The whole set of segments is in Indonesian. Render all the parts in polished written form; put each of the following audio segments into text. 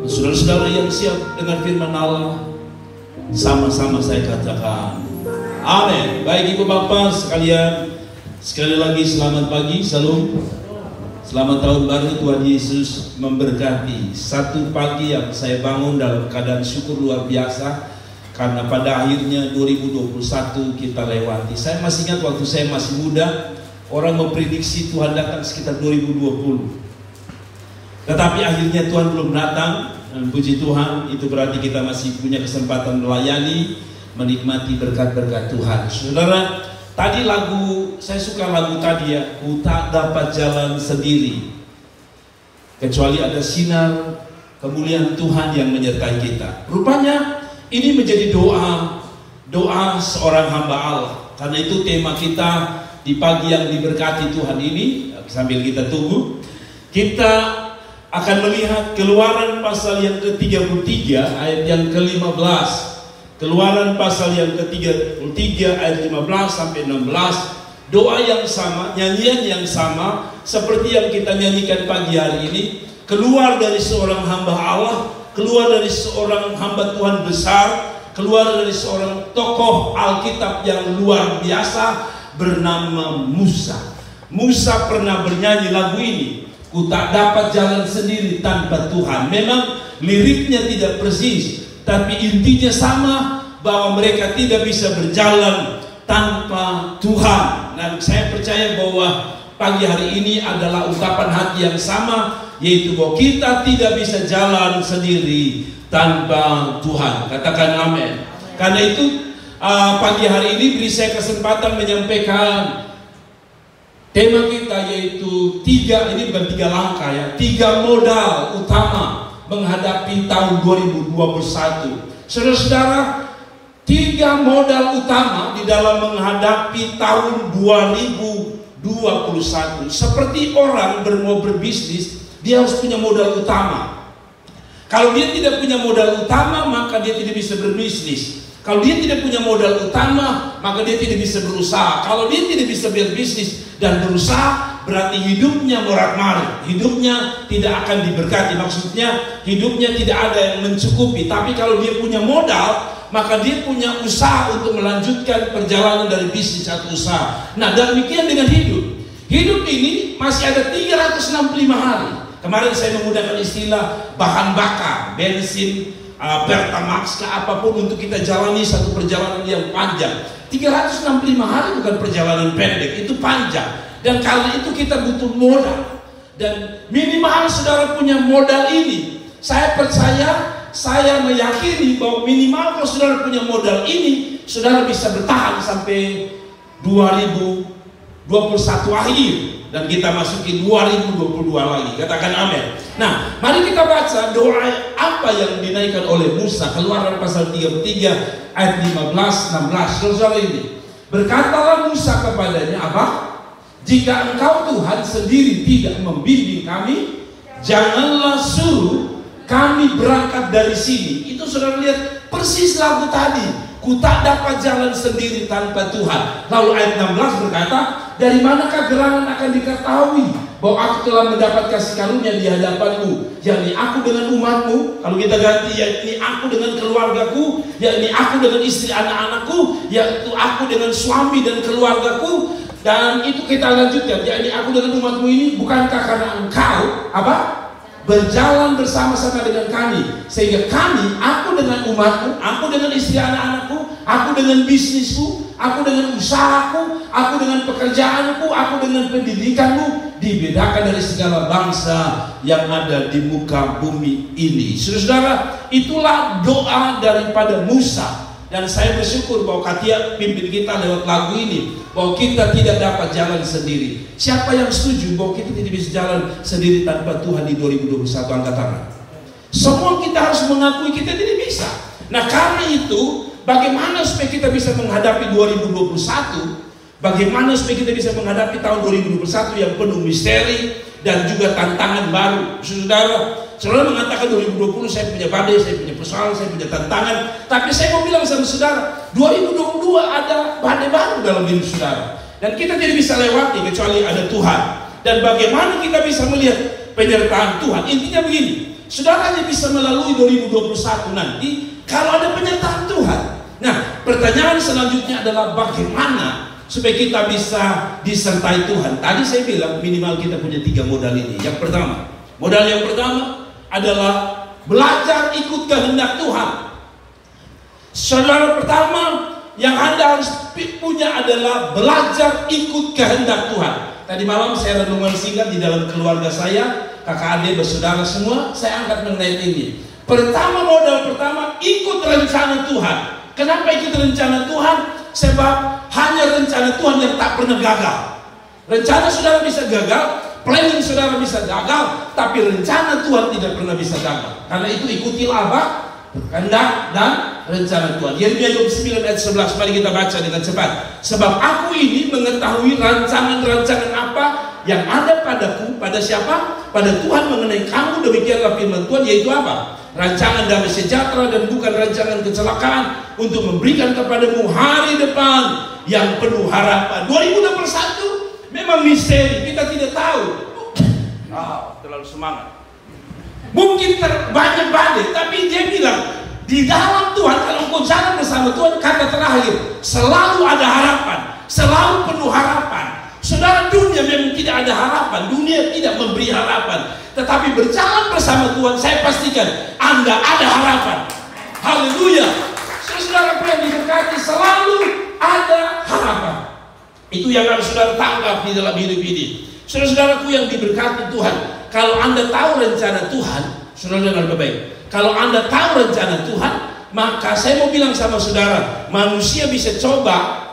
Saudara-saudara yang siap dengan firman Allah, sama-sama saya katakan amin. Baik Ibu Bapak sekalian, sekali lagi selamat pagi, salam. Selamat tahun baru, Tuhan Yesus memberkati. Satu pagi yang saya bangun dalam keadaan syukur luar biasa, karena pada akhirnya 2021 kita lewati. Saya masih ingat waktu saya masih muda, orang memprediksi Tuhan datang sekitar 2020. Tetapi akhirnya Tuhan belum datang. Dan puji Tuhan, itu berarti kita masih punya kesempatan melayani, menikmati berkat-berkat Tuhan. Saudara, tadi lagu, saya suka lagu tadi ya, ku tak dapat jalan sendiri kecuali ada sinar kemuliaan Tuhan yang menyertai kita. Rupanya ini menjadi doa seorang hamba Allah. Karena itu tema kita di pagi yang diberkati Tuhan ini. Sambil kita tunggu, kita akan melihat Keluaran pasal yang ke-33 ayat yang ke-15. Keluaran pasal yang ke-33 ayat 15 sampai 16. Doa yang sama, nyanyian yang sama seperti yang kita nyanyikan pagi hari ini, keluar dari seorang hamba Allah, keluar dari seorang hamba Tuhan besar, keluar dari seorang tokoh Alkitab yang luar biasa bernama Musa. Musa pernah bernyanyi lagu ini, ku tak dapat jalan sendiri tanpa Tuhan. Memang liriknya tidak persis, tapi intinya sama, bahwa mereka tidak bisa berjalan tanpa Tuhan. Dan saya percaya bahwa pagi hari ini adalah ungkapan hati yang sama, yaitu bahwa kita tidak bisa jalan sendiri tanpa Tuhan. Katakan amin. Karena itu pagi hari ini beri saya kesempatan menyampaikan tema kita, yaitu ini bukan 3 langkah ya, 3 modal utama menghadapi tahun 2021. Saudara-saudara, 3 modal utama di dalam menghadapi tahun 2021. Seperti orang mau berbisnis, dia harus punya modal utama. Kalau dia tidak punya modal utama, maka dia tidak bisa berbisnis. Kalau dia tidak punya modal utama, maka dia tidak bisa berusaha. Kalau dia tidak bisa berbisnis dan berusaha, berarti hidupnya morat-marit, hidupnya tidak akan diberkati. Maksudnya hidupnya tidak ada yang mencukupi. Tapi kalau dia punya modal, maka dia punya usaha untuk melanjutkan perjalanan dari bisnis atau usaha. Nah, demikian dengan hidup. Hidup ini masih ada 365 hari. Kemarin saya menggunakan istilah bahan bakar, bensin, Pertamax ke apapun untuk kita jalani satu perjalanan yang panjang. 365 hari bukan perjalanan pendek, itu panjang. Dan karena itu kita butuh modal. Dan minimal saudara punya modal ini. Saya percaya, saya meyakini bahwa minimal kalau saudara punya modal ini, saudara bisa bertahan sampai 2021 akhir. Dan kita masuki 2022 lagi. Katakan amin. Nah, mari kita baca doa apa yang dinaikkan oleh Musa. Keluaran pasal 33 ayat 15-16. Saudara ini, berkatalah Musa kepadanya, apa? Jika engkau Tuhan sendiri tidak membimbing kami, janganlah suruh kami berangkat dari sini. Itu saudara lihat persis lagu tadi. Ku tak dapat jalan sendiri tanpa Tuhan. Lalu ayat 16 berkata, dari manakah gerangan akan diketahui bahwa aku telah mendapat kasih karunia di hadapanmu, yakni aku dengan umatmu. Kalau kita ganti, yakni aku dengan keluargaku, yakni aku dengan istri anak-anakku, yaitu aku dengan suami dan keluargaku. Dan itu kita lanjutkan, yakni aku dengan umatmu ini, bukankah karena engkau apa? Berjalan bersama-sama dengan kami, sehingga kami, aku dengan umatku, aku dengan istri anak-anakku, aku dengan bisnisku, aku dengan usahaku, aku dengan pekerjaanku, aku dengan pendidikanmu, dibedakan dari segala bangsa yang ada di muka bumi ini. Saudara, itulah doa daripada Musa. Dan saya bersyukur bahwa Katia pimpin kita lewat lagu ini, bahwa kita tidak dapat jalan sendiri. Siapa yang setuju bahwa kita tidak bisa jalan sendiri tanpa Tuhan di 2021? Angkat tangan. Semua kita harus mengakui kita tidak bisa. Nah, karena itu, bagaimana supaya kita bisa menghadapi 2021? Bagaimana supaya kita bisa menghadapi tahun 2021 yang penuh misteri dan juga tantangan baru? Saudara mengatakan 2020 saya punya badai, saya punya persoalan, saya punya tantangan. Tapi saya mau bilang sama saudara, 2022 ada badai baru dalam hidup saudara. Dan kita tidak bisa lewati kecuali ada Tuhan. Dan bagaimana kita bisa melihat penyertaan Tuhan. Intinya begini, saudara hanya bisa melalui 2021 nanti kalau ada penyertaan Tuhan. Nah, pertanyaan selanjutnya adalah bagaimana supaya kita bisa disertai Tuhan. Tadi saya bilang minimal kita punya 3 modal ini. Yang pertama, modal yang pertama adalah belajar ikut kehendak Tuhan. Saudara, pertama yang Anda harus punya adalah belajar ikut kehendak Tuhan. Tadi malam saya renungan singkat di dalam keluarga saya, kakak adik, bersaudara semua, saya angkat mengenai ini. Pertama, modal pertama, ikut rencana Tuhan. Kenapa ikut rencana Tuhan? Sebab hanya rencana Tuhan yang tak pernah gagal. Rencana saudara bisa gagal, planning saudara bisa gagal, tapi rencana Tuhan tidak pernah bisa gagal. Karena itu ikutilah apa? Kehendak dan rencana Tuhan. Yeremia 29 ayat 11, mari kita baca dengan cepat. Sebab aku ini mengetahui rancangan-rancangan apa yang ada padaku, pada siapa? Pada Tuhan mengenai kamu, demikianlah firman Tuhan, yaitu apa? Rancangan damai sejahtera dan bukan rancangan kecelakaan, untuk memberikan kepadamu hari depan yang penuh harapan. 2021 memang misteri, kita tidak tahu. Terlalu semangat. Mungkin banyak badai, tapi dia bilang di dalam Tuhan, kalau engkau jalan bersama Tuhan, kata terakhir, selalu ada harapan, selalu penuh harapan. Saudara, dunia memang tidak ada harapan, dunia tidak memberi harapan, tetapi berjalan bersama Tuhan, saya pastikan Anda ada harapan. Haleluya. Saudara-saudaraku yang diberkati, selalu ada harapan. Itu yang harus saudara tangkap di dalam hidup ini. Saudara-saudaraku yang diberkati Tuhan, kalau Anda tahu rencana Tuhan, saudara dengar baik. Kalau Anda tahu rencana Tuhan, maka saya mau bilang sama saudara, manusia bisa coba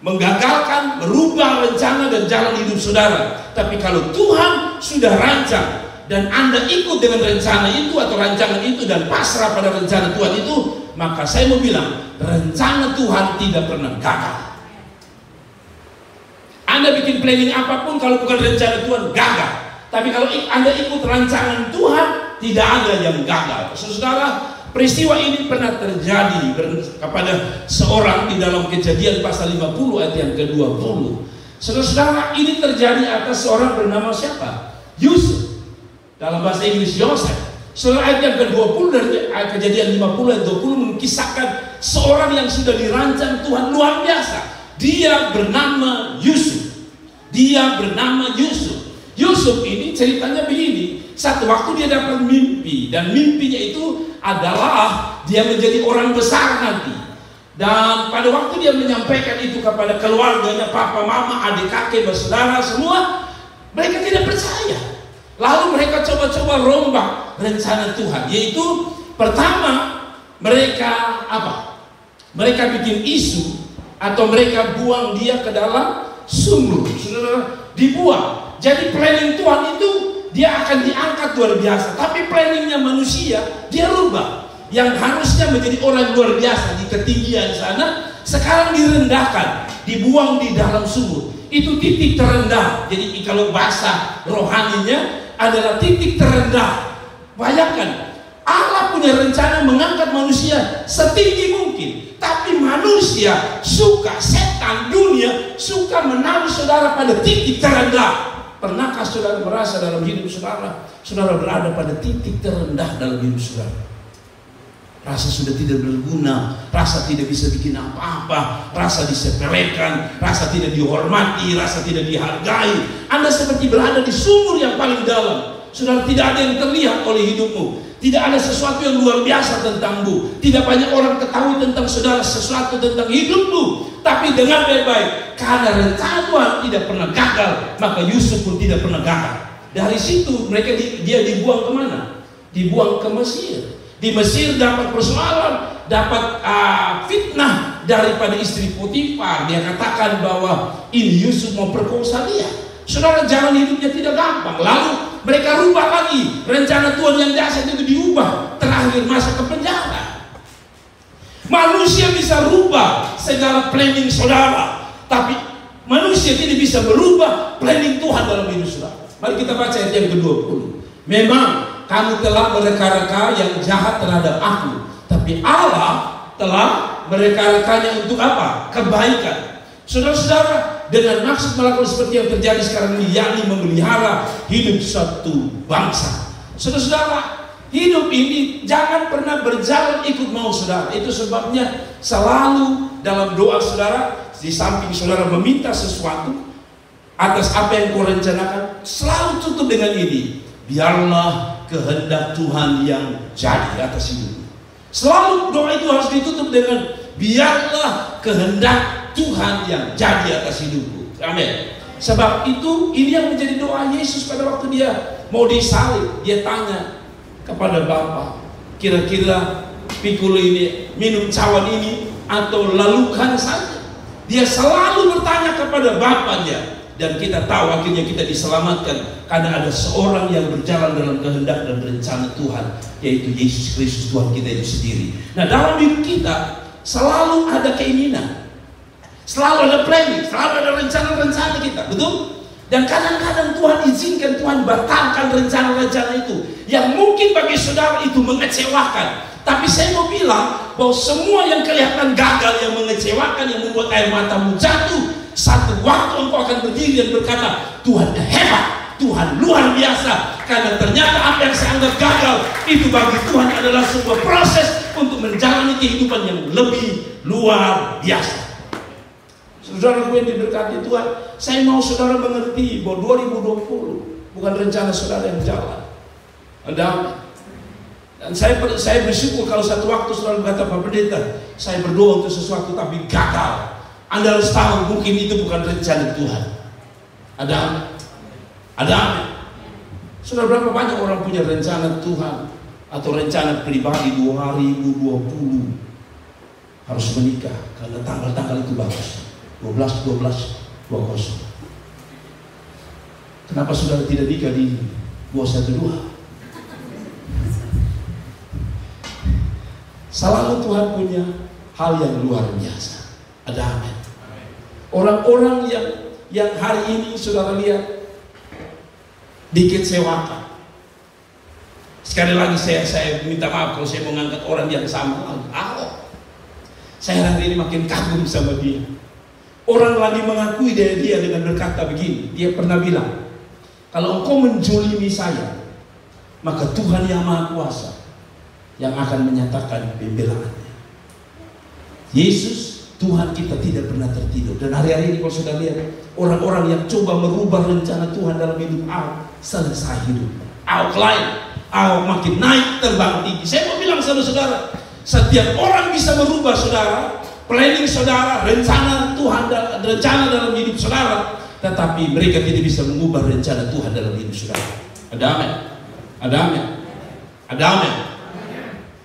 menggagalkan, merubah rencana dan jalan hidup saudara. Tapi kalau Tuhan sudah rancang dan Anda ikut dengan rencana itu atau rancangan itu dan pasrah pada rencana Tuhan itu, maka saya mau bilang, rencana Tuhan tidak pernah gagal. Anda bikin planning apapun, kalau bukan rencana Tuhan, gagal. Tapi kalau Anda ikut rancangan Tuhan, tidak ada yang gagal. Saudara, peristiwa ini pernah terjadi kepada seorang di dalam Kejadian pasal 50 ayat yang ke-20. Saudara-saudara, ini terjadi atas seorang bernama siapa? Yusuf. Dalam bahasa Inggris Yosef. Saudara, ayat yang ke-20 dari Kejadian 50 ayat 20 mengisahkan seorang yang sudah dirancang Tuhan luar biasa. Dia bernama Yusuf. Dia bernama Yusuf. Yusuf ini ceritanya begini. Satu waktu dia dapat mimpi, dan mimpinya itu adalah dia menjadi orang besar nanti. Dan pada waktu dia menyampaikan itu kepada keluarganya, papa, mama, adik, kakek, bersaudara semua, mereka tidak percaya. Lalu mereka coba-coba rombak rencana Tuhan, yaitu pertama mereka apa? Mereka bikin isu atau mereka buang dia ke dalam sumur. Saudara, dibuang. Jadi planning Tuhan itu dia akan diangkat luar biasa, tapi planningnya manusia dia rubah. Yang harusnya menjadi orang luar biasa di ketinggian sana, sekarang direndahkan, dibuang di dalam sumur. Itu titik terendah. Jadi kalau bahasa rohaninya adalah titik terendah. Bayangkan, Allah punya rencana mengangkat manusia setinggi mungkin, tapi manusia suka, setan, dunia suka menaruh saudara pada titik terendah. Pernahkah saudara merasa dalam hidup saudara, saudara berada pada titik terendah dalam hidup saudara? Rasa sudah tidak berguna, rasa tidak bisa bikin apa-apa, rasa disepelekan, rasa tidak dihormati, rasa tidak dihargai. Anda seperti berada di sumur yang paling dalam. Saudara, tidak ada yang terlihat oleh hidupmu. Tidak ada sesuatu yang luar biasa tentangmu. Tidak banyak orang ketahui tentang saudara sesuatu tentang hidupmu. Tapi dengar baik-baik, karena rencana Tuhan tidak pernah gagal, maka Yusuf pun tidak pernah gagal. Dari situ mereka dia dibuang kemana? Dibuang ke Mesir. Di Mesir dapat persoalan, dapat fitnah daripada istri Potifar. Dia katakan bahwa ini Yusuf mau perkosa dia. Saudara, jalan hidupnya tidak gampang. Lalu mereka rubah lagi rencana Tuhan yang dahsyat itu, diubah. Terakhir masa ke penjara. Manusia bisa rubah segala planning saudara, tapi manusia tidak bisa merubah planning Tuhan dalam hidup saudara. Mari kita baca ayat yang ke-20. Memang kamu telah mereka-reka yang jahat terhadap aku, tapi Allah telah mereka-rekanya untuk apa? Kebaikan. Saudara-saudara, dengan maksud melakukan seperti yang terjadi sekarang ini, yakni memelihara hidup suatu bangsa. Saudara-saudara, hidup ini jangan pernah berjalan ikut mau saudara. Itu sebabnya selalu dalam doa saudara, di samping saudara meminta sesuatu atas apa yang kau rencanakan, selalu tutup dengan ini: biarlah kehendak Tuhan yang jadi atas hidupmu. Selalu doa itu harus ditutup dengan biarlah kehendak Tuhan yang jadi atas hidupku. Amin. Sebab itu ini yang menjadi doa Yesus pada waktu dia mau disalib. Dia tanya kepada Bapa, kira-kira pikul ini, minum cawan ini, atau lalukan saja? Dia selalu bertanya kepada Bapanya. Dan kita tahu akhirnya kita diselamatkan karena ada seorang yang berjalan dalam kehendak dan rencana Tuhan, yaitu Yesus Kristus Tuhan kita itu sendiri. Nah, dalam hidup kita selalu ada keinginan, selalu ada planning, selalu ada rencana-rencana kita, betul? Dan kadang-kadang Tuhan izinkan, Tuhan batalkan rencana-rencana itu yang mungkin bagi saudara itu mengecewakan. Tapi saya mau bilang bahwa semua yang kelihatan gagal, yang mengecewakan, yang membuat air matamu jatuh, satu waktu engkau akan berdiri dan berkata, Tuhan hebat, Tuhan luar biasa. Karena ternyata apa yang saya anggap gagal, itu bagi Tuhan adalah sebuah proses untuk menjalani kehidupan yang lebih luar biasa. Saudara gue yang diberkati Tuhan, saya mau saudara mengerti bahwa 2020 bukan rencana saudara yang jalan. Ada. Dan saya bersyukur kalau satu waktu saudara berkata, Pak Pendeta, saya berdoa untuk sesuatu tapi gagal. Anda harus tahu mungkin itu bukan rencana Tuhan. Ada. Sudah berapa banyak orang punya rencana Tuhan atau rencana pribadi 2020 harus menikah karena tanggal-tanggal itu bagus. 12-12-20. Kenapa saudara tidak nikah di 212? Selalu Tuhan punya hal yang luar biasa. Ada amin. Orang-orang yang hari ini saudara lihat dikecewakan. Sekali lagi saya minta maaf kalau saya mengangkat orang yang sama. Saya hari ini makin kagum sama dia. Orang lagi mengakui dari dia dengan berkata begini. Dia pernah bilang, kalau engkau menjolimi saya, maka Tuhan yang Maha Kuasa yang akan menyatakan pembelaannya. Yesus, Tuhan kita tidak pernah tertidur. Dan hari-hari ini kalau sudah lihat orang-orang yang coba merubah rencana Tuhan dalam hidup Ahok, selesai hidup Ahok lain, Ahok makin naik terbang tinggi. Saya mau bilang sama saudara, setiap orang bisa merubah saudara, planning saudara, rencana Tuhan, rencana dalam hidup saudara, tetapi mereka tidak bisa mengubah rencana Tuhan dalam hidup saudara. Ada amin? Ada amin? Ada amin?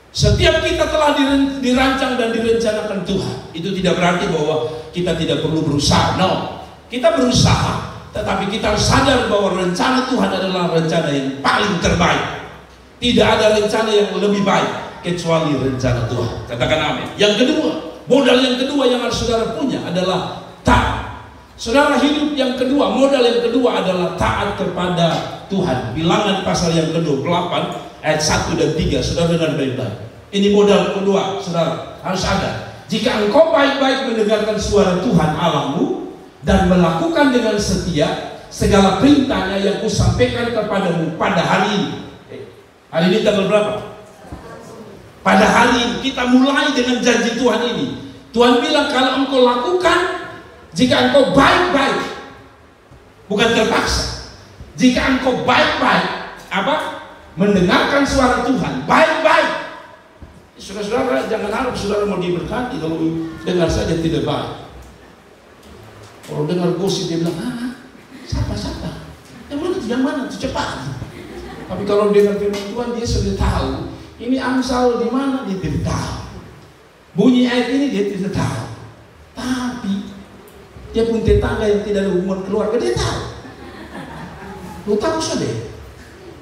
Setiap kita telah dirancang dan direncanakan Tuhan. Itu tidak berarti bahwa kita tidak perlu berusaha. No, kita berusaha, tetapi kita harus sadar bahwa rencana Tuhan adalah rencana yang paling terbaik. Tidak ada rencana yang lebih baik kecuali rencana Tuhan. Katakan amin. Yang kedua, modal yang kedua yang harus saudara punya adalah taat. Saudara, hidup yang kedua, modal yang kedua adalah taat kepada Tuhan. Bilangan pasal yang ke-28 ayat 1 dan 3. Saudara dengar baik-baik. Ini modal kedua, saudara, harus ada. Jika engkau baik-baik mendengarkan suara Tuhan Allahmu dan melakukan dengan setia segala perintahnya yang kusampaikan kepadamu pada hari ini. Hari ini tanggal berapa? Pada hari ini kita mulai dengan janji Tuhan ini. Tuhan bilang kalau engkau lakukan, jika engkau baik-baik, bukan terpaksa. Jika engkau baik-baik, mendengarkan suara Tuhan, baik-baik. Saudara-saudara, jangan harap saudara mau diberkati kalau dengar saja tidak baik. Kalau dengar gosip dia bilang, siapa? Yang mana? Cepat. Tapi kalau dengar firman Tuhan dia sudah tahu. Ini Amsal di mana dia tidak tahu. Bunyi ayat ini dia tidak tahu. Tapi dia pun tetangga yang tidak ada hubungan keluarga dia tahu. Lu tahu saja.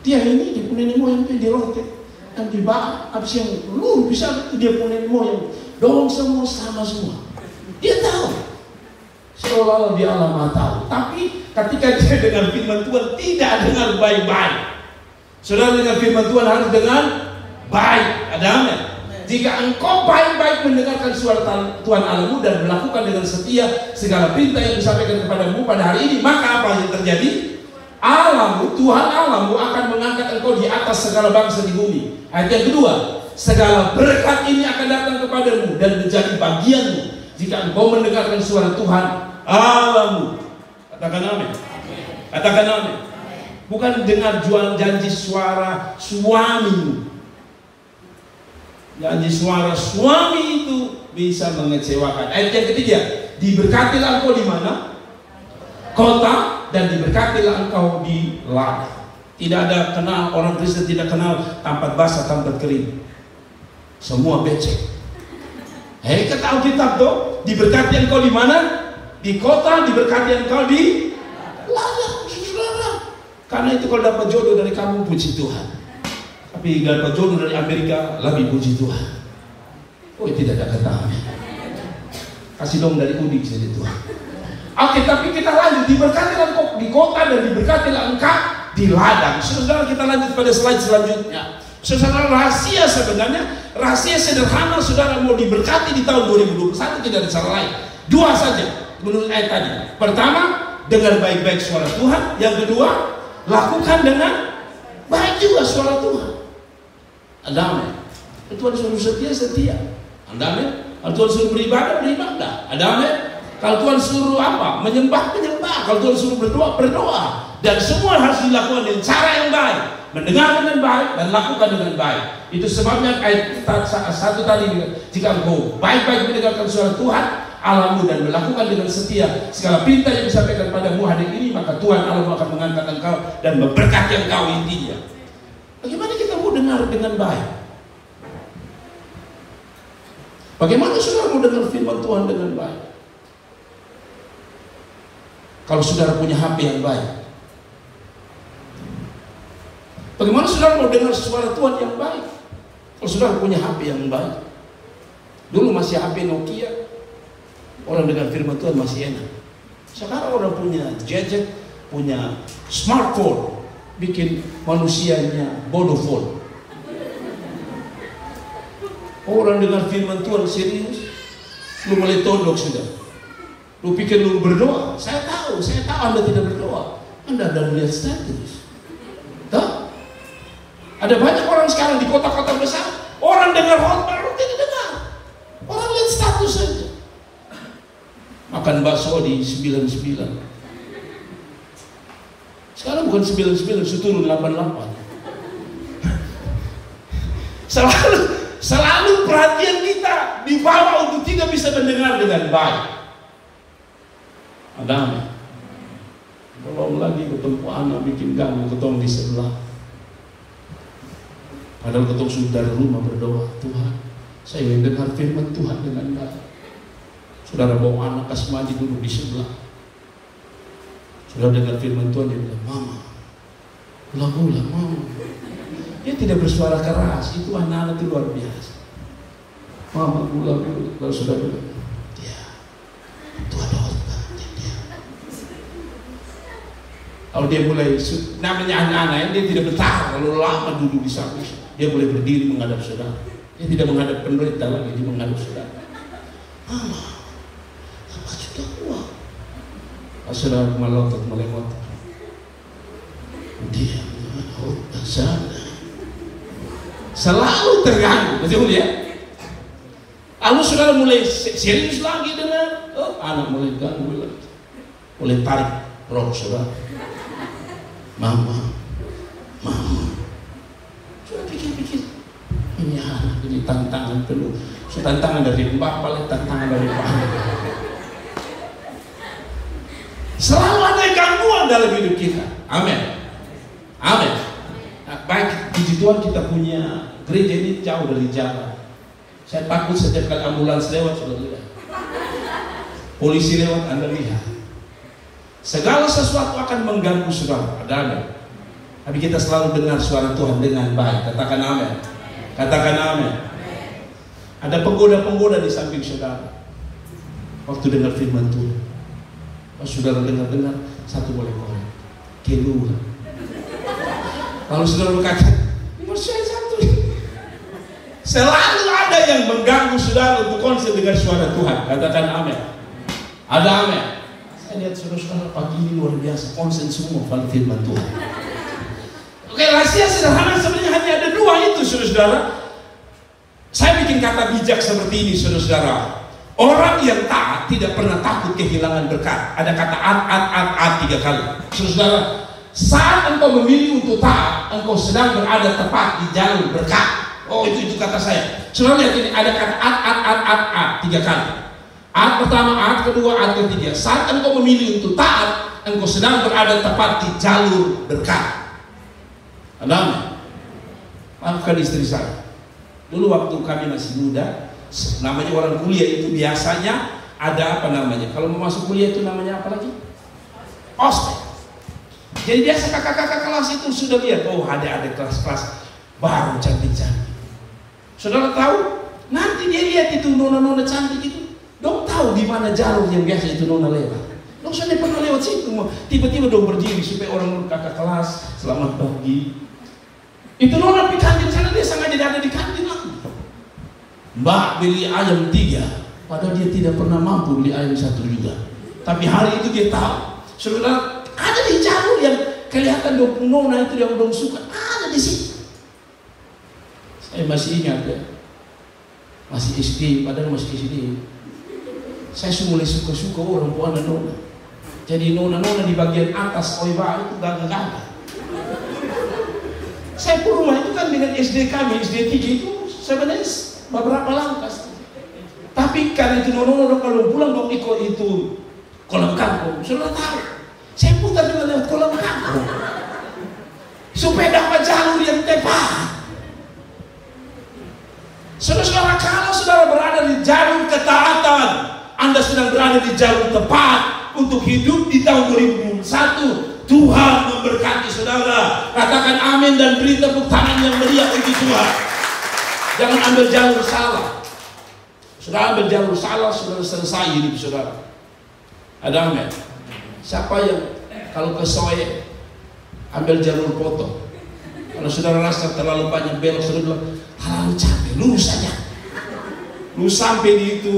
Dia ini punya nenek moyang di rote, yang di bawah, habis yang lu bisa dia punya nenek moyang, dong semua sama semua. Dia tahu. Seolah-olah dia Allah Maha tahu. Tapi ketika dia dengar firman Tuhan tidak dengar baik-baik. Saudara dengar firman Tuhan harus dengan baik. Ada amin. Jika engkau baik-baik mendengarkan suara Tuhan Allahmu dan melakukan dengan setia segala perintah yang disampaikan kepadamu pada hari ini, maka apa yang terjadi? Allahmu, Tuhan Allahmu akan mengangkat engkau di atas segala bangsa di bumi. Ayat yang kedua, segala berkat ini akan datang kepadamu dan menjadi bagianmu jika engkau mendengarkan suara Tuhan Allahmu. Katakan amin. Katakan amin. Bukan dengar jual janji suara suamimu. Janji suara suami itu bisa mengecewakan. Ayat yang ketiga, diberkatilah engkau di mana? Kota, dan diberkatilah engkau di ladang. Tidak ada kenal, orang Kristen tidak kenal tempat basah, tempat kering. Semua becek. Kata Alkitab tuh, diberkati engkau di mana? Di kota, diberkati engkau di ladang, saudara. Karena itu kalau dapat jodoh dari kamu, puji Tuhan. Tapi dapat jodoh dari Amerika, lebih puji Tuhan. Oh, tidak ada kata amin. Kasih dong dari udik saja Tuhan. Oke, tapi kita lanjut. Diberkatilah engkau di kota dan diberkatilah engkau di ladang. Saudara, kita lanjut pada slide selanjutnya. Saudara, rahasia sebenarnya, rahasia sederhana saudara mau diberkati di tahun 2021 tidak ada cara lain. Dua saja menurut ayat tadi. Pertama, dengar baik-baik suara Tuhan. Yang kedua, lakukan dengan baik juga suara Tuhan. Amin. Tuhan suruh setia, setia. Amin. Kalau Tuhan suruh beribadah, beribadah. Amin. Kalau Tuhan suruh apa? Menyembah, menyembah. Kalau Tuhan suruh berdoa, berdoa. Dan semua harus dilakukan dengan cara yang baik. Mendengar dengan baik dan lakukan dengan baik. Itu sebabnya ayat 1 tadi, jika engkau baik-baik mendengarkan suara Tuhan Allahmu dan melakukan dengan setia segala perintah yang disampaikan padamu hari ini, maka Tuhan Allahmu akan mengangkat engkau dan memberkati engkau intinya. Bagaimana kita mau dengar dengan baik? Bagaimana saudara mau dengar firman Tuhan dengan baik? Kalau saudara punya HP yang baik, bagaimana saudara mau dengar suara Tuhan yang baik? Kalau saudara punya HP yang baik. Dulu masih HP Nokia, orang dengar firman Tuhan masih enak. Sekarang orang punya gadget, punya smartphone, bikin manusianya bodoh phone. Orang dengar firman Tuhan serius, lu mulai tondok sudah. Lu pikir lu berdoa? Saya tahu Anda tidak berdoa. Anda ada lihat status. Tahu? Ada banyak orang sekarang di kota-kota besar, orang dengar khotbah, lu tidak dengar. Orang lihat status saja. Makan bakso di 99. Sekarang bukan 99, turun 88. Selalu perhatian kita dibawa untuk tidak bisa mendengar dengan baik. Ada belum lagi ketemu anak bikin ganggu ketemu di sebelah. Padahal ketemu sudah dari rumah berdoa, Tuhan, saya ingin dengar firman Tuhan dengan baik. Saudara bawa anak Kasmaji duduk di sebelah. Saudara dengar firman Tuhan, dia bilang, Mama, ulang, Mama. Dia tidak bersuara keras, itu anak-anak itu luar biasa. Mama, ulang. Lalu saudara bilang, ya, itu ada khotbah. Kalau dia mulai, namanya anak-anak, dia tidak betah kalau lama duduk di samping. Dia boleh berdiri menghadap saudara. Dia tidak menghadap pendeta lagi, dia menghadap saudara. Mama, apa juga kuat? Saudara melotot, dia khotbah sana. Selalu terganggu, betul ya? Lalu saudara mulai serius lagi dengan, anak mulai ganggu lagi, mulai tarik roh saudara. Mama, sudah pikir, ini anak ini tantangan penuh. Tantangan dari Bapak, tantangan dari Pak. Selalu ada gangguan dalam hidup kita. Amin. Nah, baik puji Tuhan kita punya gereja ini jauh dari jalan. Saya takut setiap kali ambulans lewat, sudah lihat. Polisi lewat, Anda lihat. Segala sesuatu akan mengganggu saudara. Ada. Tapi kita selalu dengar suara Tuhan dengan baik. Katakan amin. Katakan amin. Ada penggoda-penggoda di samping saudara. Waktu dengar firman Tuhan, pas saudara dengar, satu boleh korek, kedua. Lalu saudara berkata, saya satu. Selalu ada yang mengganggu saudara untuk konsen dengan suara Tuhan? Katakan amin. Ada amin. Saya lihat saudara-saudara pagi ini luar biasa, konsen semua pada firman Tuhan. Oke, rahasia sederhana sebenarnya hanya ada dua itu, saudara-saudara. Saya bikin kata bijak seperti ini, saudara-saudara. Orang yang taat tidak pernah takut kehilangan berkat. Ada kata at 3 kali. Saudara, saat engkau memilih untuk taat, engkau sedang berada tepat di jalur berkat. Oh, itu kata saya. Saudara lihat ini, ada kata at 3 kali. At pertama, at kedua, at ketiga. Saat engkau memilih untuk taat, engkau sedang berada tepat di jalur berkat. Ada? Maafkan istri saya. Dulu waktu kami masih muda, namanya orang kuliah itu biasanya ada apa namanya? Kalau mau masuk kuliah itu namanya apa lagi? Ospek. Jadi biasa kakak-kakak kelas itu sudah lihat, oh ada kelas-kelas baru cantik-cantik. Saudara tahu? Nanti dia lihat itu nona-nona cantik itu, dong tahu di mana jalur yang biasa itu nona lewat. Dong sudah pernah lewat situ, tiba-tiba dong berdiri supaya orang kakak kelas selamat pagi. Itu nona di kantin sana, dia sengaja ada di kantin lagi. Mbak beli ayam 3, padahal dia tidak pernah mampu beli ayam 1 juga. Tapi hari itu dia tahu. Saudara, ada di jalur yang kelihatan dong nona itu yang dong suka, ada di situ. Saya masih ingat ya, masih SD, padahal masih SD. Saya mulai suka-suka orang puan nona. Jadi nona-nona di bagian atas oiba itu gagah-gagah. Saya pun rumah itu kan dengan SD kami, SD 3 itu sebenarnya beberapa langkah. Tapi karena itu nona kalau pulang dong ikut itu kolam kampung, sudah tahu. Saya putar juga lewat kolam kampung supaya dapat jalur yang tepat. Saudara, kalau saudara berada di jalur ketaatan, Anda sedang berada di jalur tepat untuk hidup di tahun 2021. Tuhan memberkati saudara. Katakan amin dan beri tepuk tangan yang meriah bagi Tuhan. Jangan ambil jalur salah. Saudara ambil jalur salah, saudara selesai hidup saudara. Ada amin. Siapa yang kalau ke Soe ambil jalur potong? Kalau saudara rasa terlalu banyak belok, saudara bilang terlalu capek, lurus saja. Lu sampai di itu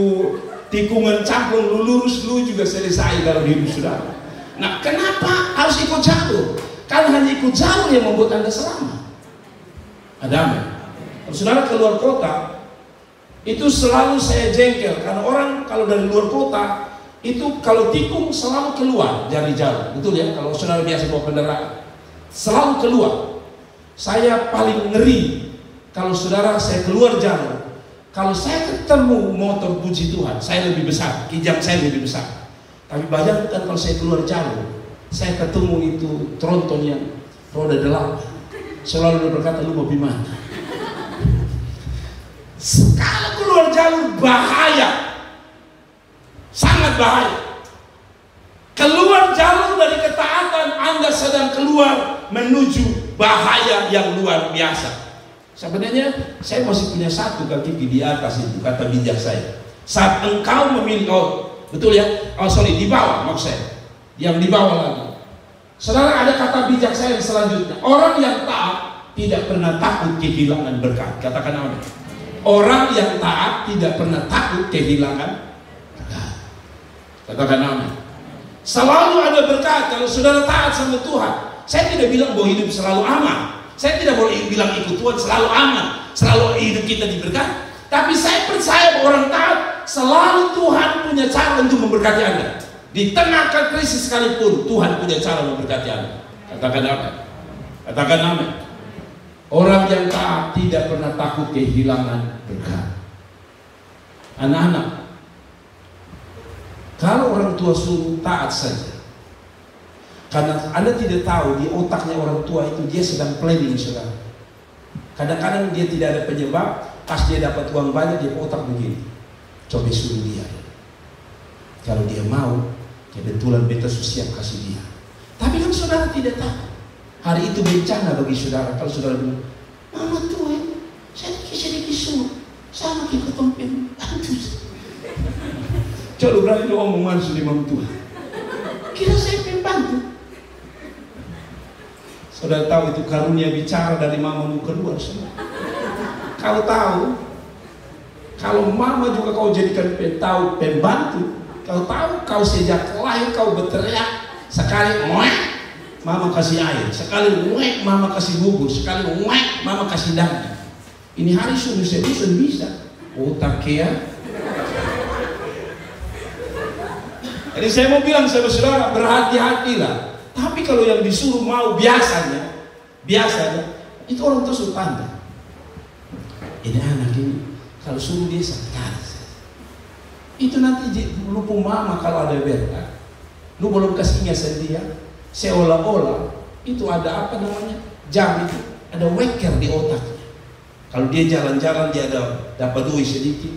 tikungan camplung, lu lurus, lu juga selesai dalam hidup saudara. Nah, kenapa harus ikut jalur? Karena hanya ikut jalur yang membuat Anda selamat. Ada amin. Kalau saudara keluar kota, itu selalu saya jengkel karena orang kalau dari luar kota itu kalau tikung selalu keluar dari jalur. Betul ya? Kalau saudara biasa bawa kendaraan, selalu keluar. Saya paling ngeri kalau saudara saya keluar jalur. Kalau saya ketemu motor puji Tuhan, saya lebih besar, kijang saya lebih besar. Tapi bayangkan kalau saya keluar jalur, saya ketemu itu tronton yang roda 8. Selalu berkata, lu mau gimana? Kalau keluar jalur bahaya, sangat bahaya. Keluar jalur dari ketaatan, Anda sedang keluar menuju bahaya yang luar biasa. Sebenarnya saya masih punya satu kaki di atas itu, kata bijak saya. Saat engkau memilih, betul ya? Di bawah maksud saya. Yang di bawah lagi. Saudara, ada kata bijak saya yang selanjutnya. Orang yang taat tidak pernah takut kehilangan berkat. Katakan amin. Orang yang taat tidak pernah takut kehilangan berkat. Katakan amin. Selalu ada berkat kalau saudara taat sama Tuhan. Saya tidak bilang bahwa hidup selalu aman. Saya tidak boleh bilang ikut Tuhan selalu aman, selalu hidup kita diberkati. Tapi saya percaya bahwa orang taat selalu Tuhan punya cara untuk memberkati Anda. Di tengah krisis sekalipun Tuhan punya cara memberkati Anda. Katakan amin. Katakan amin. Orang yang taat tidak pernah takut kehilangan berkat. Anak-anak, kalau orang tua suruh taat saja, karena Anda tidak tahu di otaknya orang tua itu dia sedang planning saudara. Kadang-kadang dia tidak ada penyebab, pas dia dapat uang banyak dia otak begini. Coba suruh dia. Kalau dia mau, kebetulan beta siap kasih dia. Tapi kan saudara tidak tahu. Hari itu bencana bagi saudara. Kalau saudara bilang, Mama Tuhan, saya sedikit suruh sama kita tompen. Coba berani ngomong langsung di Mama Tuhan. Kira saya pembantu. Saudara tahu itu karunia bicara dari mamamu keluar semua. Kau tahu Kalau mama juga kau jadikan pembantu, kau tahu kau sejak lahir kau berteriak, sekali mama kasih air, sekali mama kasih bubur, sekali mama kasih daging. Ini hari suruh seriusan bisa. Otak ya. Jadi saya mau bilang sama saudara, berhati-hatilah. Tapi kalau yang disuruh mau biasanya itu orang tua suruh pandang. Ini anak ini kalau suruh dia santai. Itu nanti lupa mama kalau ada berkat. Lu belum kasih ingat dia, seolah-olah itu ada apa namanya jam itu, ada waker di otaknya. Kalau dia jalan-jalan dia ada dapat duit sedikit,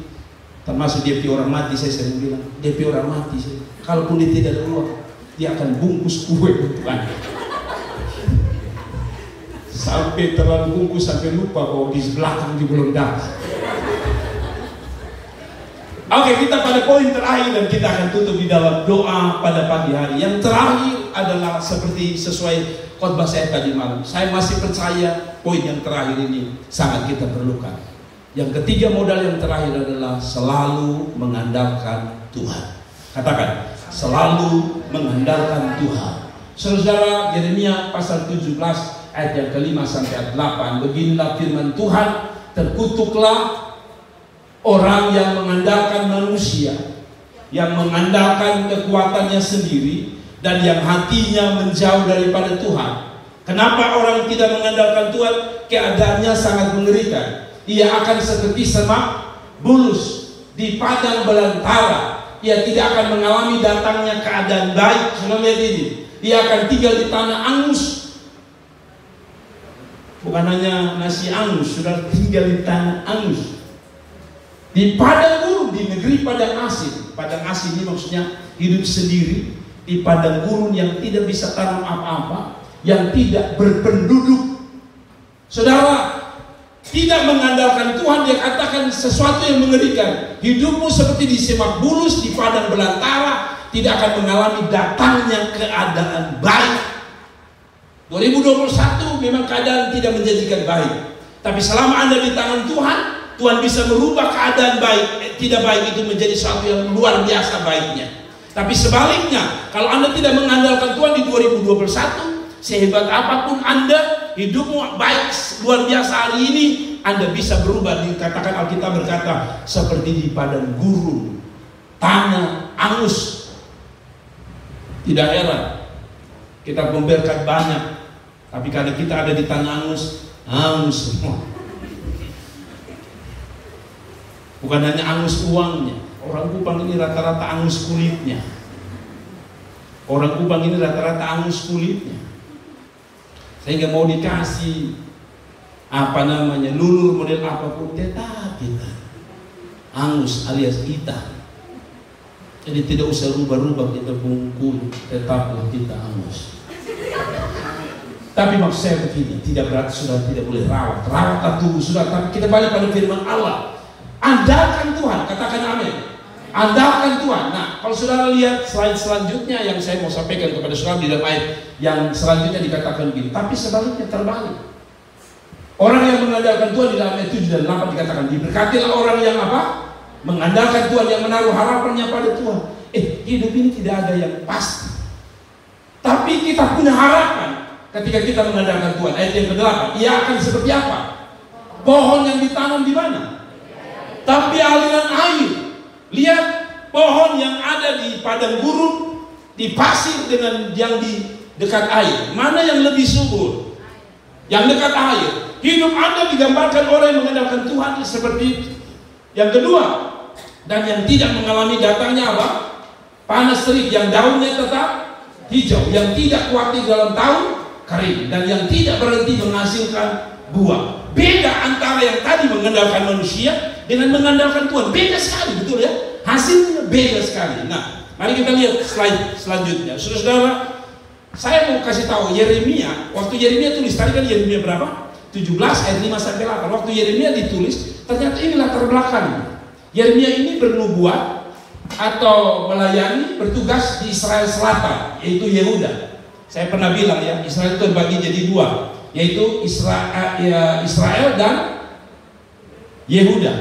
termasuk dia pi orang mati, saya sering bilang dia pi orang mati. Kalaupun dia tidak ada uang, dia akan bungkus kue untuk anak. Sampai terlalu bungkus sampai lupa bahwa di belakang dia belum dapat. Oke, kita pada poin terakhir dan kita akan tutup di dalam doa pada pagi hari. Yang terakhir adalah seperti sesuai khotbah saya tadi malam. Saya masih percaya poin yang terakhir ini sangat kita perlukan. Yang ketiga modal yang terakhir adalah selalu mengandalkan Tuhan. Katakan, selalu mengandalkan Tuhan. Saudara, Yeremia pasal 17 ayat yang ke-5 sampai ayat 8. Beginilah firman Tuhan, terkutuklah orang yang mengandalkan manusia, yang mengandalkan kekuatannya sendiri, dan yang hatinya menjauh daripada Tuhan. Kenapa orang tidak mengandalkan Tuhan? Keadaannya sangat mengerikan. Ia akan seperti semak bulus di padang belantara. Ia tidak akan mengalami datangnya keadaan baik. Sudah lihat ini. Ia akan tinggal di tanah angus. Bukan hanya nasi angus, sudah tinggal di tanah angus. Di padang gurun, di negeri padang asin. Padang asin ini maksudnya hidup sendiri di padang gurun yang tidak bisa tanam apa-apa, yang tidak berpenduduk. Saudara, tidak mengandalkan Tuhan, dia katakan sesuatu yang mengerikan. Hidupmu seperti di semak bulus, di padang belantara, tidak akan mengalami datangnya keadaan baik. 2021 memang keadaan tidak menjanjikan baik. Tapi selama Anda di tangan Tuhan, Tuhan bisa merubah keadaan baik, tidak baik itu menjadi sesuatu yang luar biasa baiknya. Tapi sebaliknya, kalau Anda tidak mengandalkan Tuhan di 2021, sehebat apapun Anda, hidupmu baik luar biasa hari ini, Anda bisa berubah. Dikatakan Alkitab berkata seperti di padang gurun, tanah angus. Tidak heran kita memberkat banyak, tapi karena kita ada di tanah angus semua. Bukan hanya angus uangnya, orang Kupang ini rata-rata angus kulitnya. Orang Kupang ini rata-rata angus kulitnya. Sehingga mau dikasih lulur model apapun, tetap kita angus alias hitam. Jadi tidak usah rubah-rubah kita bungkul, tetaplah kita angus. Tapi maksud saya begini, tidak berarti sudah tidak boleh rawat atau sudah. Tapi kita balik pada firman Allah. Andalkan Tuhan, katakan amin. Andalkan Tuhan. Nah, kalau saudara lihat slide selanjutnya yang saya mau sampaikan kepada saudara di dalam ayat yang selanjutnya dikatakan begini. Tapi sebaliknya terbalik. Orang yang mengandalkan Tuhan di dalam ayat 7 dan 8 dikatakan diberkatilah orang yang apa? Mengandalkan Tuhan, yang menaruh harapannya pada Tuhan. Hidup ini tidak ada yang pasti. Tapi kita punya harapan ketika kita mengandalkan Tuhan. Ayat yang ke-8, ia akan seperti apa? Pohon yang ditanam di mana? Tapi aliran air. Lihat pohon yang ada di padang gurun, di pasir dengan yang di dekat air. Mana yang lebih subur? Yang dekat air. Hidup Anda digambarkan orang yang mengandalkan Tuhan seperti itu. Yang kedua, dan yang tidak mengalami datangnya apa? Panas terik, yang daunnya tetap hijau, yang tidak khawatir dalam tahun kering, dan yang tidak berhenti menghasilkan buah. Beda antara yang tadi mengandalkan manusia dengan mengandalkan Tuhan. Beda sekali, betul ya? Hasilnya beda sekali. Nah, mari kita lihat slide selanjutnya. Saudara-saudara, saya mau kasih tahu Yeremia. Waktu Yeremia tulis, tadi kan Yeremia berapa? 17 ayat 5 sampai 8. Waktu Yeremia ditulis, ternyata ini latar belakangnya. Yeremia ini bernubuat atau melayani, bertugas di Israel Selatan, yaitu Yehuda. Saya pernah bilang ya, Israel itu terbagi jadi dua, yaitu Israel dan Yehuda.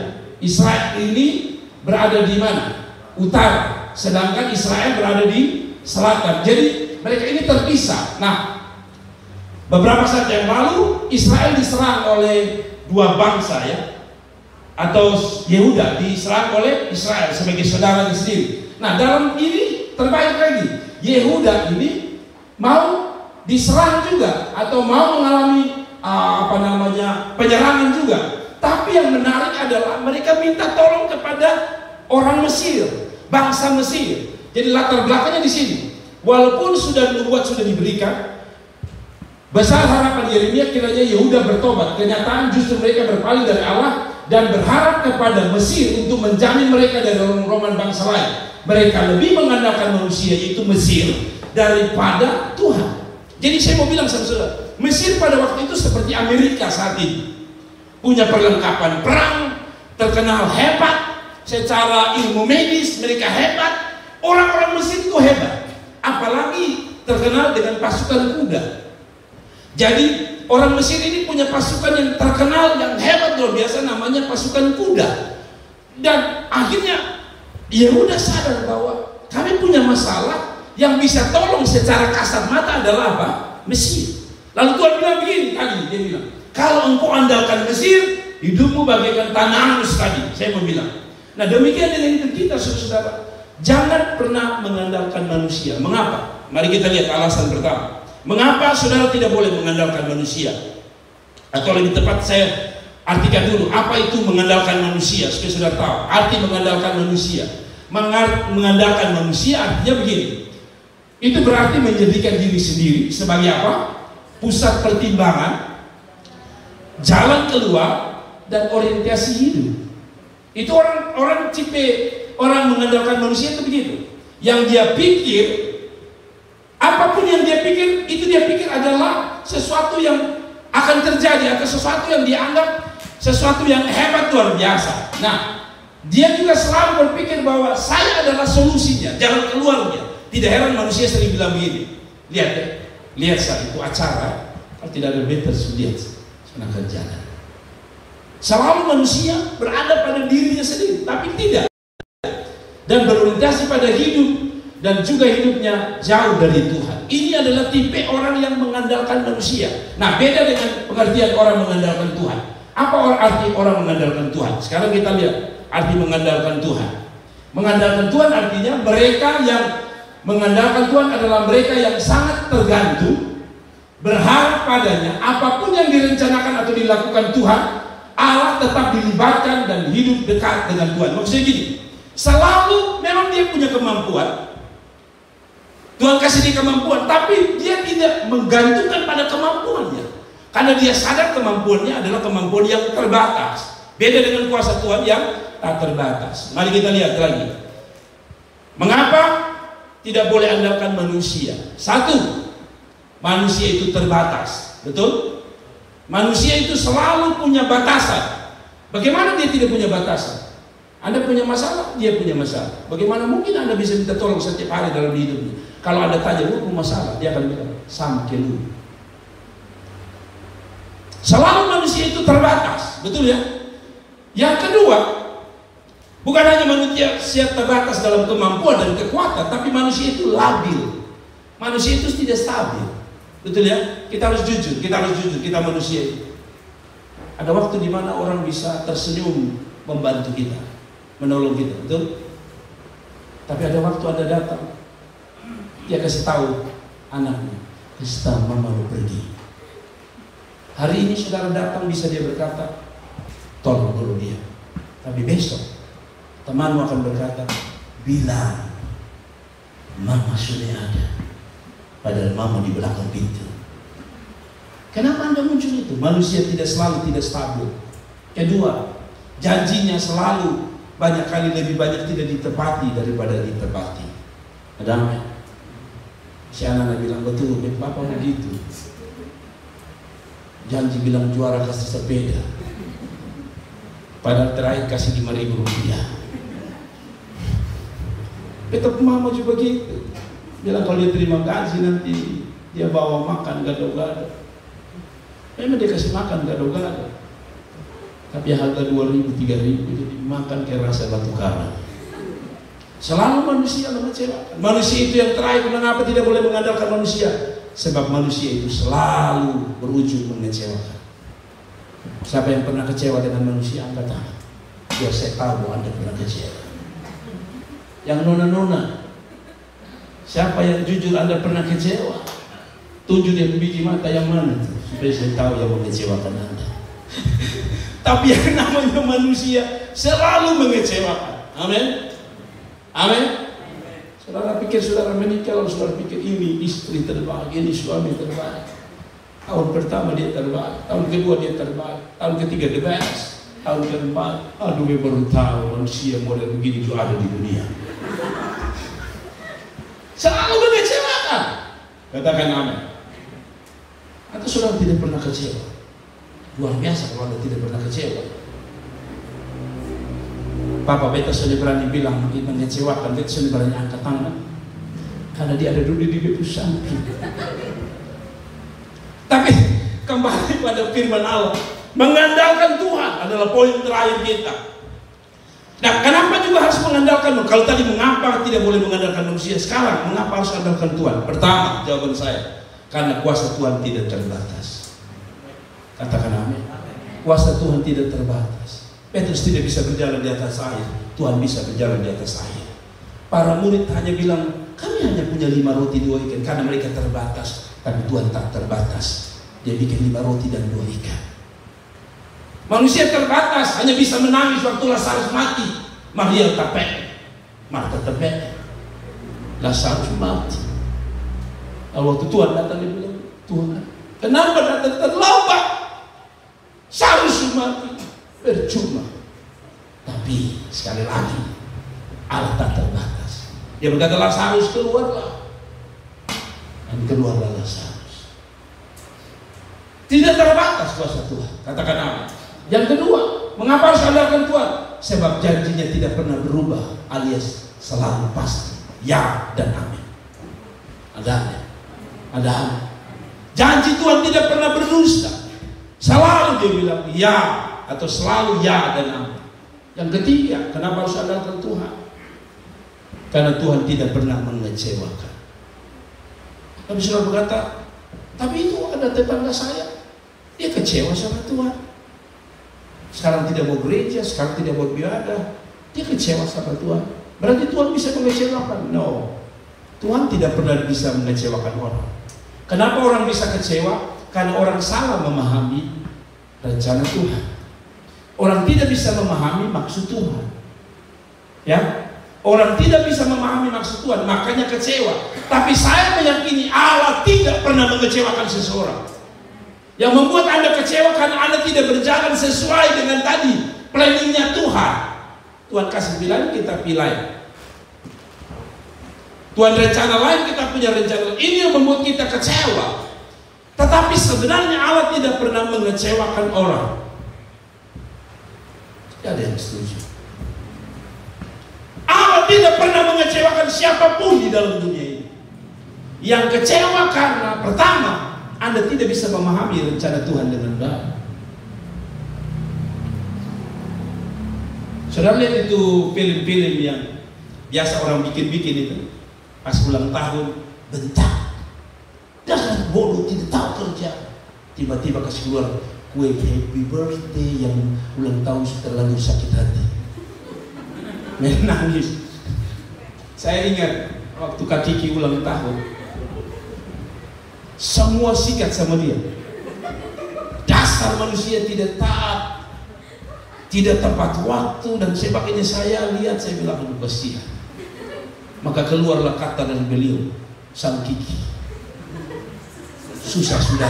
Israel ini berada di mana? Utara. Sedangkan Israel berada di selatan. Jadi mereka ini terpisah. Nah, beberapa saat yang lalu Israel diserang oleh dua bangsa ya, atau Yehuda diserang oleh Israel sebagai saudaranya sendiri. Nah, dalam ini terbalik lagi, Yehuda ini mau diserang juga atau mau mengalami penyerangan juga. Tapi yang menarik adalah mereka minta tolong kepada orang Mesir, bangsa Mesir. Jadi latar belakangnya di sini. Walaupun nubuat sudah diberikan, besar harapan Yeremia kiranya Yehuda bertobat. Kenyataan justru mereka berpaling dari Allah dan berharap kepada Mesir untuk menjamin mereka dari roman bangsa lain. Mereka lebih mengandalkan manusia, yaitu Mesir, daripada Tuhan. Jadi saya mau bilang sama saudara, Mesir pada waktu itu seperti Amerika saat ini, punya perlengkapan perang, terkenal hebat, secara ilmu medis mereka hebat. Orang-orang Mesir itu hebat, apalagi terkenal dengan pasukan kuda. Jadi orang Mesir ini punya pasukan yang terkenal, yang hebat luar biasa, namanya pasukan kuda. Dan akhirnya Yehuda sadar bahwa kami punya masalah, yang bisa tolong secara kasat mata adalah apa? Mesir. Lalu Tuhan bilang begini tadi, dia bilang, kalau engkau andalkan Mesir, hidupmu bagaikan tanah angus tadi. Saya mau bilang. Nah, demikian dengan hidup kita, saudara-saudara. Jangan pernah mengandalkan manusia. Mengapa? Mari kita lihat alasan pertama. Mengapa saudara tidak boleh mengandalkan manusia? Atau lebih tepat saya artikan dulu, apa itu mengandalkan manusia, supaya saudara tahu arti mengandalkan manusia. Mengandalkan manusia artinya begini. Itu berarti menjadikan diri sendiri sebagai apa? Pusat pertimbangan, jalan keluar, dan orientasi hidup. Itu orang tipe orang mengandalkan manusia itu begitu. Yang dia pikir, apapun yang dia pikir, itu dia pikir adalah sesuatu yang akan terjadi, atau sesuatu yang dianggap sesuatu yang hebat luar biasa. Nah, dia juga selalu berpikir bahwa saya adalah solusinya, jalan keluarnya. Tidak heran manusia sering bilang begini, lihat ya, lihat saya itu acara, kalau tidak ada better lihat senang jalan. Selalu manusia berada pada dirinya sendiri, tapi tidak, dan berorientasi pada hidup dan juga hidupnya jauh dari Tuhan. Ini adalah tipe orang yang mengandalkan manusia. Nah, beda dengan pengertian orang mengandalkan Tuhan. Apa arti orang mengandalkan Tuhan? Sekarang kita lihat arti mengandalkan Tuhan. Mengandalkan Tuhan artinya mereka yang mengandalkan Tuhan adalah mereka yang sangat tergantung, berharap padanya. Apapun yang direncanakan atau dilakukan Tuhan, Allah tetap dilibatkan dan hidup dekat dengan Tuhan. Maksudnya gini, selalu memang dia punya kemampuan, Tuhan kasih dia kemampuan, tapi dia tidak menggantungkan pada kemampuannya, karena dia sadar kemampuannya adalah kemampuan yang terbatas. Beda dengan kuasa Tuhan yang tak terbatas. Mari kita lihat lagi. Mengapa tidak boleh andalkan manusia? Satu, manusia itu terbatas. Betul? Manusia itu selalu punya batasan. Bagaimana dia tidak punya batasan? Anda punya masalah, dia punya masalah. Bagaimana mungkin Anda bisa minta tolong setiap hari dalam hidupnya? Kalau Anda tanya, lu punya masalah, dia akan bilang, sama ke lu. Selalu manusia itu terbatas. Betul ya? Yang kedua, bukan hanya manusia siap terbatas dalam kemampuan dan kekuatan, tapi manusia itu labil. Manusia itu tidak stabil. Betul ya? Kita harus jujur, kita manusia. Ada waktu di mana orang bisa tersenyum membantu kita, menolong kita, betul? Tapi ada waktu Anda datang, dia kasih tahu anaknya, kasih tahu mama mau pergi. Hari ini saudara datang, bisa dia berkata, tolong dulu dia. Tapi besok temanmu akan berkata, bilang mama sudah ada, padahal mama di belakang pintu. Kenapa Anda muncul itu? Manusia tidak stabil. Kedua, janjinya selalu banyak kali lebih banyak tidak ditepati daripada ditepati. Ada apa? Si anak bilang, betul, Bapak begitu. Janji bilang juara kasih sepeda, padahal terakhir kasih 5.000 rupiah. Tetap mama juga gitu. Bilang kalau dia terima kasih nanti dia bawa makan gado-gado. Memang dia kasih makan gado-gado. tapi harga 2.000, 3.000, jadi makan kayak rasa batu karang. Selalu manusia mengecewakan. Manusia itu yang terakhir. Kenapa tidak boleh mengandalkan manusia? Sebab manusia itu selalu berujung mengecewakan. Siapa yang pernah kecewa dengan manusia, angkat tangan. Biar saya tahu Anda pernah kecewa. Yang nona-nona, siapa yang jujur Anda pernah kecewa? Tunjuk dia biji mata yang mana tuh, supaya saya tahu yang mengecewakan Anda. Tapi yang namanya manusia selalu mengecewakan. Amin. Amin. Saudara pikir saudara menikah, kalau saudara pikir ini istri terbaik, ini suami terbaik. Tahun pertama dia terbaik, tahun kedua dia terbaik, tahun ketiga the best, tahun keempat, aduh dia baru tahu manusia model begini juga ada di dunia. Selalu mengecewakan. Katakan amin. Atau saudara tidak pernah kecewa? Luar biasa kalau Anda tidak pernah kecewa. Papa beta sudah berani bilang mengecewakan, beta sudah berani angkat tangan karena dia ada dulu di bibir samping. Tapi kembali pada firman Allah, mengandalkan Tuhan adalah poin terakhir kita. Nah, kenapa juga harus mengandalkan? Kalau tadi mengapa tidak boleh mengandalkan manusia, sekarang mengapa harus mengandalkan Tuhan? Pertama, jawaban saya, karena kuasa Tuhan tidak terbatas. Katakan amin. Kuasa Tuhan tidak terbatas. Petrus tidak bisa berjalan di atas air, Tuhan bisa berjalan di atas air. Para murid hanya bilang, kami hanya punya 5 roti 2 ikan, karena mereka terbatas. Tapi Tuhan tak terbatas. Dia bikin 5 roti dan 2 ikan. Manusia terbatas, hanya bisa menangis waktu Lazarus mati. Maria tapek, Marta tapek, Lazarus mati. Lalu waktu Tuhan datang, dia bilang, Tuhan, kenapa datang terlambat? Seharusnya mati. Percuma. Tapi sekali lagi Allah tak terbatas. Dia berkata Lazarus keluarlah, dan keluarlah Lazarus. Tidak terbatas kuasa Tuhan. Katakan amin. Yang kedua, mengapa harus andalkan Tuhan? Sebab janjinya tidak pernah berubah, alias selalu pasti. Ya dan amin. Ada. Janji Tuhan tidak pernah berdusta. Selalu dia bilang ya, atau selalu ya dan amin. Yang ketiga, kenapa harus andalkan Tuhan? Karena Tuhan tidak pernah mengecewakan. Tapi saudara berkata, tapi itu ada tetangga saya, dia kecewa sama Tuhan. Sekarang tidak mau gereja, sekarang tidak mau beribadah, dia kecewa sama Tuhan. Berarti Tuhan bisa mengecewakan? No, Tuhan tidak pernah bisa mengecewakan orang. Kenapa orang bisa kecewa? Karena orang salah memahami rencana Tuhan. Orang tidak bisa memahami maksud Tuhan. Ya, orang tidak bisa memahami maksud Tuhan, makanya kecewa. Tapi saya meyakini Allah tidak pernah mengecewakan seseorang. Yang membuat Anda kecewa karena Anda tidak berjalan sesuai dengan tadi planningnya Tuhan. Tuhan kasih pilihan, kita pilih. Tuhan rencana lain, kita punya rencana. Ini yang membuat kita kecewa. Tetapi sebenarnya Allah tidak pernah mengecewakan orang. Tidak ada yang setuju. Allah tidak pernah mengecewakan siapapun di dalam dunia ini. Yang kecewa karena pertama, Anda tidak bisa memahami rencana Tuhan dengan baik. Saudara lihat itu film-film yang biasa orang bikin-bikin itu. Pas ulang tahun, bentak. Dasar bodoh, tidak tahu kerja. Tiba-tiba kasih keluar kue happy birthday yang ulang tahun terlalu sakit hati. Menangis. Saya ingat waktu Kak Kiki ulang tahun, semua sikat sama dia. Dasar manusia tidak taat, tidak tepat waktu, dan sebagainya. Saya lihat, saya bilang aduh kasihan. Maka keluarlah kata dari beliau, sang Kiki, susah sudah.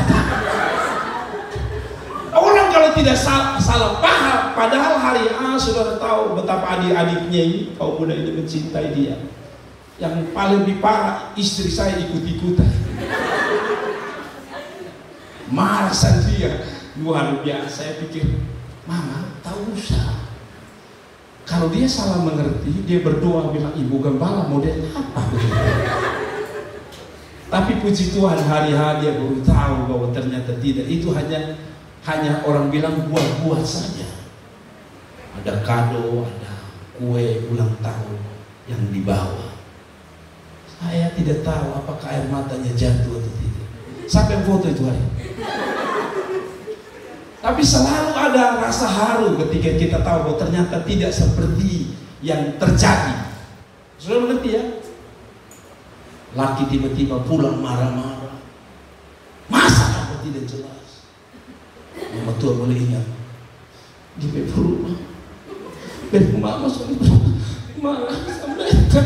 Orang kalau tidak salah paham, padahal hari A sudah tahu betapa adik-adiknya ini, kaum muda ini mencintai dia. Yang paling parah, istri saya ikut-ikutan. Marah dia, luar biasa. Saya pikir, Mama, tahu usah. Kalau dia salah mengerti, dia berdoa bilang, Ibu Gembala model apa? Tapi puji Tuhan, hari-hari dia baru tahu bahwa ternyata tidak. Itu hanya orang bilang buat-buat saja. ada kado, ada kue ulang tahun yang dibawa. Saya tidak tahu apakah air matanya jatuh atau tidak. Siapa yang foto itu hari? Tapi selalu ada rasa haru ketika kita tahu bahwa ternyata tidak seperti yang terjadi. Sudah mengerti ya? Laki tiba-tiba pulang marah-marah. Masa apa tidak jelas? Mama tua boleh ingat. Di rumah. Dan mama sudah marah sama mereka.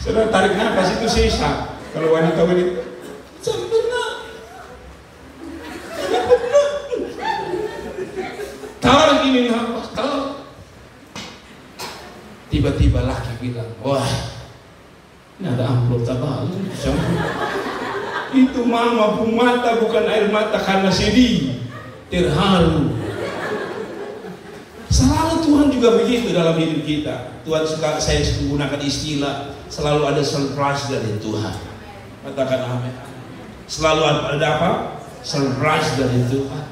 Sudah tarik nafas itu sisa. Kalau wanita-wanita sempurna. Tarik ini nafas, tarik. Tiba-tiba laki bilang, wah, ini ada amplop tabal. Itu mama pun mata bukan air mata karena sedih, terharu. Selalu Tuhan juga begitu dalam hidup kita. Tuhan suka, saya menggunakan istilah, selalu ada surprise dari Tuhan. Katakan amin. Selalu ada apa? Surprise dari Tuhan.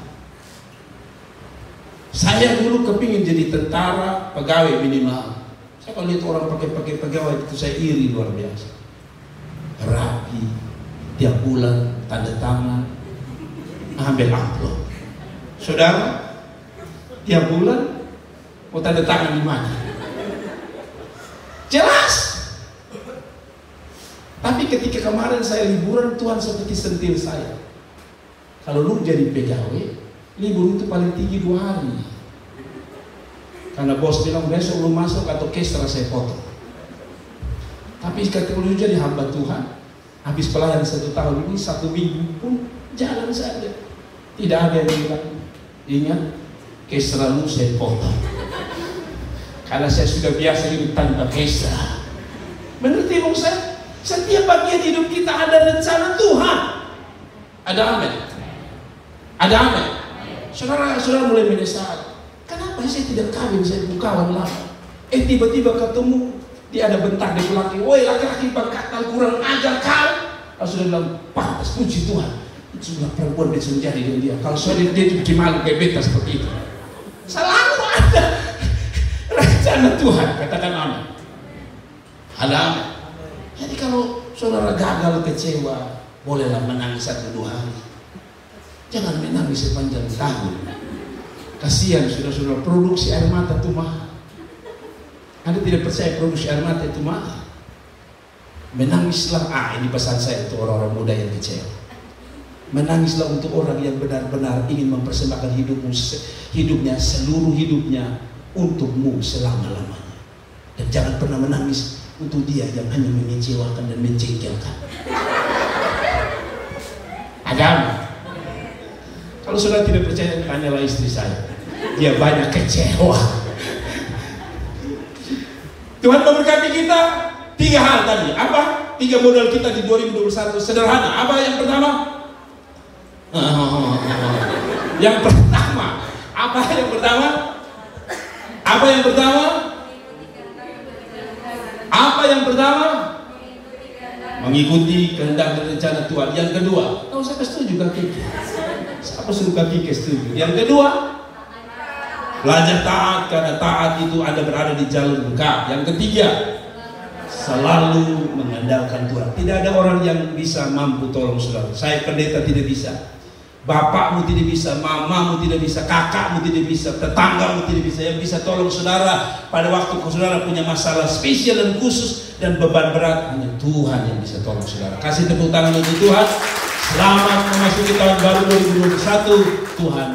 Saya dulu kepingin jadi tentara, pegawai minimal. Saya kalau lihat orang pakai pegawai itu saya iri luar biasa. Rapi, tiap bulan tanda tangan, ambil amplop. Saudara, tiap bulan mau tanda tangan di mana? Jelas. Tapi ketika kemarin saya liburan, Tuhan seperti sentil saya. Kalau lu jadi pegawai, libur itu paling tinggi 2 hari. Karena bos bilang besok lu masuk atau kestra saya potong. Tapi ketika lu jadi hamba Tuhan, habis pelayan 1 tahun ini, 1 minggu pun jalan saja. Tidak ada yang bilang, ingat, kestra lu saya potong. Karena saya sudah biasa hidup tanpa kestra. Mengerti bang saya? Setiap bagian hidup kita ada rencana Tuhan. Ada amin. Ada amin. Saudara mulai menyesal. Kenapa saya tidak kawin, saya kawan lama. Tiba-tiba ketemu, dia ada bentak di belakang. Woi laki-laki bangkatan kurang ajar kau. Lalu sudah bilang, pantas puji Tuhan. Itu sudah perempuan bisa menjadi dengan dia. Kalau sudah dia bikin malu kayak beta seperti itu. Selalu ada rencana Tuhan. Katakan amin. Ada amin. Jadi kalau saudara gagal, kecewa, bolehlah menangis 1-2 hari. Jangan menangis sepanjang tahun. Kasihan saudara-saudara, produksi air mata itu mahal. Anda tidak percaya produksi air mata itu mahal? Menangislah, ini pesan saya untuk orang-orang muda yang kecewa. Menangislah untuk orang yang benar-benar ingin mempersembahkan hidupnya, seluruh hidupnya untukmu selama-lamanya. Dan jangan pernah menangis untuk dia yang hanya mengecewakan dan menjengkelkan. Ada. Kalau sudah tidak percaya, tanyalah istri saya. Dia banyak kecewa. Tuhan memberkati kita 3 hal tadi. Apa? 3 modal kita di 2021. Sederhana. Apa yang pertama? Yang pertama. Apa yang pertama? Apa yang pertama? Apa yang pertama? Mengikuti kehendak dan rencana Tuhan. Yang kedua, tahu saya setuju kaki. Siapa suruh kaki setuju? Yang kedua, belajar taat, karena taat itu Anda berada di jalur berkat. Yang ketiga, selalu mengandalkan Tuhan. Tidak ada orang yang bisa mampu tolong saudara. Saya pendeta tidak bisa. Bapakmu tidak bisa, mamamu tidak bisa, kakakmu tidak bisa, tetanggamu tidak bisa. Yang bisa tolong saudara pada waktu saudara punya masalah spesial dan khusus dan beban berat, hanya Tuhan yang bisa tolong saudara. Kasih tepuk tangan untuk Tuhan. Selamat memasuki tahun baru 2021. Tuhan